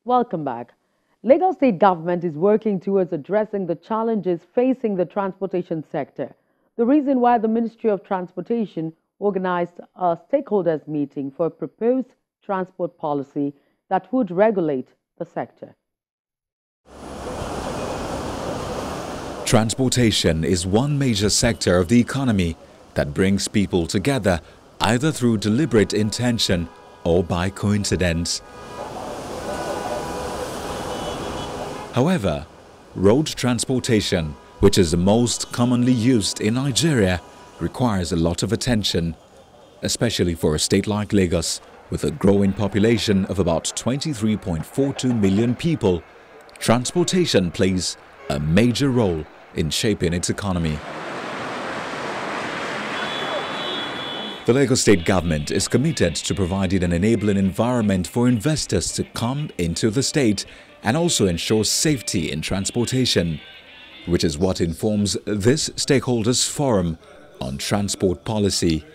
Welcome back. Lagos State government is working towards addressing the challenges facing the transportation sector. The reason why the Ministry of Transportation organized a stakeholders meeting for a proposed transport policy that would regulate the sector. Transportation is one major sector of the economy that brings people together either through deliberate intention or by coincidence. However, road transportation, which is the most commonly used in Nigeria, requires a lot of attention, especially for a state like Lagos, with a growing population of about 23.42 million people. Transportation plays a major role in shaping its economy. The Lagos State government is committed to providing an enabling environment for investors to come into the state and also ensure safety in transportation, which is what informs this stakeholders forum on transport policy,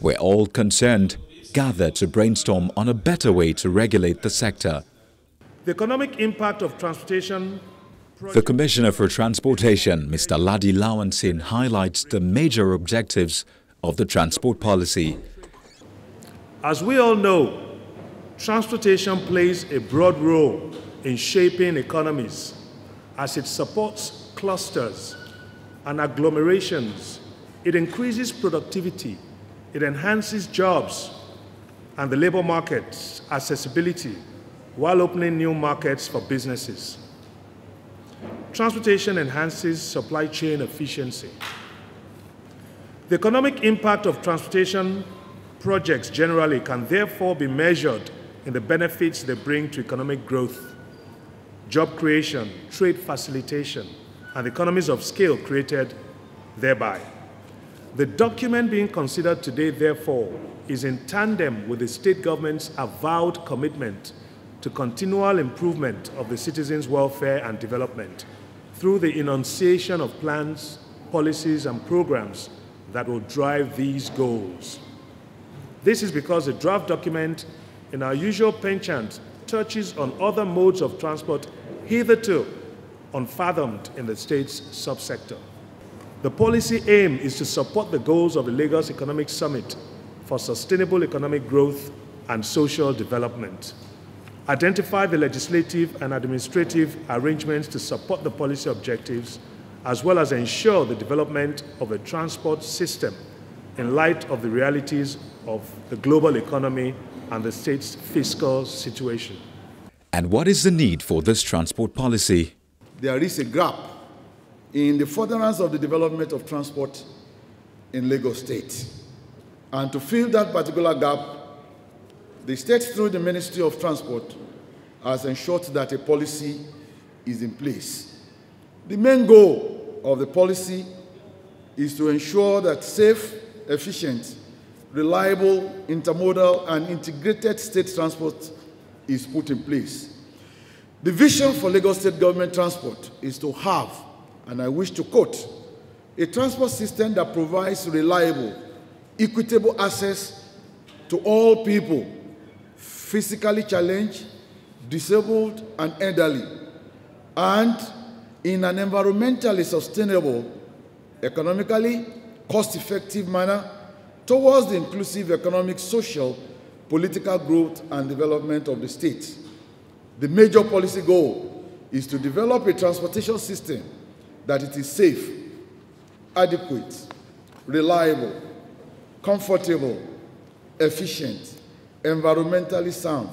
where all concerned gather to brainstorm on a better way to regulate the sector. The economic impact of transportation. The Commissioner for Transportation, Mr. Ladi Lawansin, highlights the major objectives of the transport policy. As we all know, transportation plays a broad role in shaping economies as it supports clusters and agglomerations. It increases productivity, it enhances jobs and the labor market's accessibility while opening new markets for businesses. Transportation enhances supply chain efficiency. The economic impact of transportation projects generally can therefore be measured in the benefits they bring to economic growth, job creation, trade facilitation, and economies of scale created thereby. The document being considered today, therefore, is in tandem with the state government's avowed commitment to continual improvement of the citizens' welfare and development through the enunciation of plans, policies, and programs that will drive these goals. This is because the draft document, in our usual penchant, touches on other modes of transport hitherto unfathomed in the state's subsector. The policy aim is to support the goals of the Lagos Economic Summit for sustainable economic growth and social development, identify the legislative and administrative arrangements to support the policy objectives, as well as ensure the development of a transport system in light of the realities of the global economy and the state's fiscal situation. And what is the need for this transport policy? There is a gap in the furtherance of the development of transport in Lagos State. And to fill that particular gap, the state, through the Ministry of Transport, has ensured that a policy is in place. The main goal of the policy is to ensure that safe, efficient, reliable, intermodal, and integrated state transport is put in place. The vision for Lagos State government transport is to have, and I wish to quote, a transport system that provides reliable, equitable access to all people, physically challenged, disabled, and elderly, and in an environmentally sustainable, economically cost-effective manner towards the inclusive economic, social, political growth and development of the state. The major policy goal is to develop a transportation system that it is safe, adequate, reliable, comfortable, efficient, environmentally sound,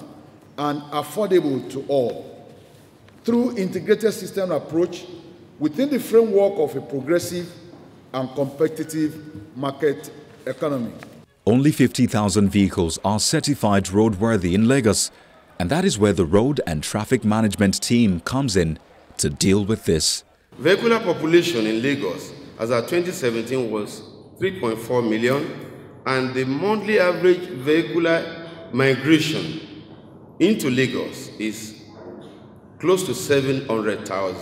and affordable to all, through integrated system approach within the framework of a progressive and competitive market economy. Only 50,000 vehicles are certified roadworthy in Lagos, and that is where the road and traffic management team comes in to deal with this. Vehicular population in Lagos as of 2017 was 3.4 million, and the monthly average vehicular migration into Lagos is close to 700,000,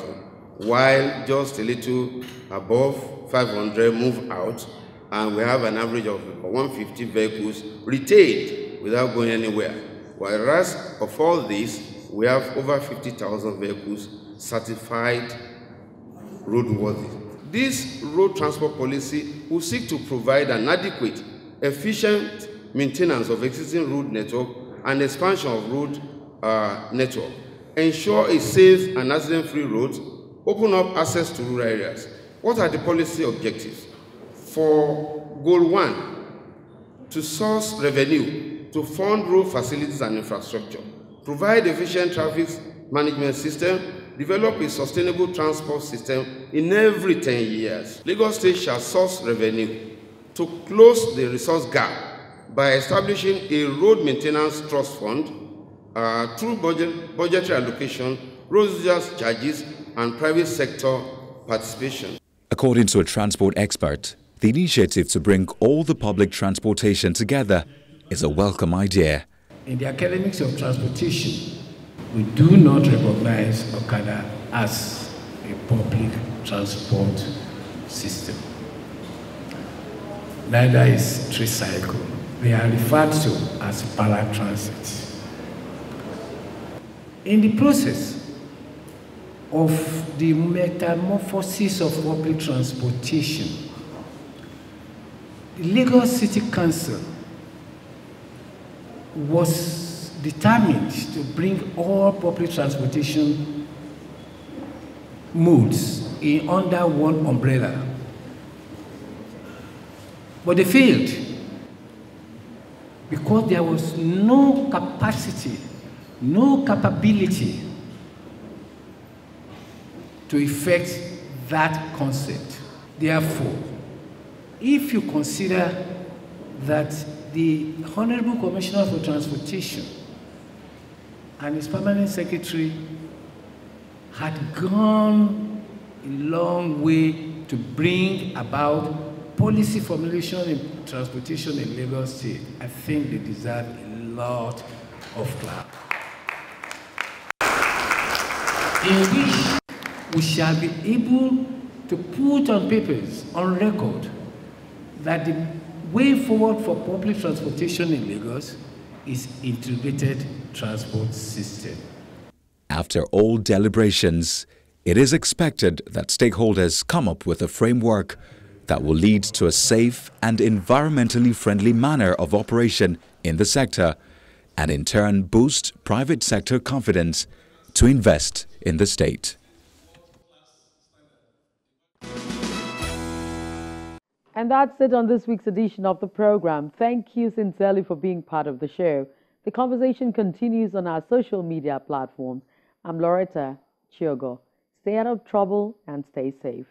while just a little above 500 move out, and we have an average of 150 vehicles retained without going anywhere. Whereas of all this, we have over 50,000 vehicles certified roadworthy. This road transport policy will seek to provide an adequate, efficient maintenance of existing road network and expansion of road network, ensure a safe and accident-free road, open up access to rural areas. What are the policy objectives? For Goal 1, to source revenue, to fund road facilities and infrastructure, provide efficient traffic management system, develop a sustainable transport system in every 10 years. Lagos State shall source revenue to close the resource gap by establishing a road maintenance trust fund through budgetary allocation, road users charges, and private sector participation. According to a transport expert, the initiative to bring all the public transportation together is a welcome idea. In the academics of transportation, we do not recognize Okada as a public transport system. Neither is tricycle. They are referred to as paratransit. In the process of the metamorphosis of public transportation, the Lagos City Council was determined to bring all public transportation modes under one umbrella. But they failed because there was no capacity, no capability to effect that concept. Therefore, if you consider that the Honorable Commissioner for Transportation and his permanent secretary had gone a long way to bring about policy formulation in transportation in Lagos State, I think they deserve a lot of clap. In which we shall be able to put on papers, on record, that the way forward for public transportation in Lagos is integrated transport system. After all deliberations, it is expected that stakeholders come up with a framework that will lead to a safe and environmentally friendly manner of operation in the sector and in turn boost private sector confidence to invest in the state. And that's it on this week's edition of the program. Thank you sincerely for being part of the show. The conversation continues on our social media platforms. I'm Loretta Chiogo. Stay out of trouble and stay safe.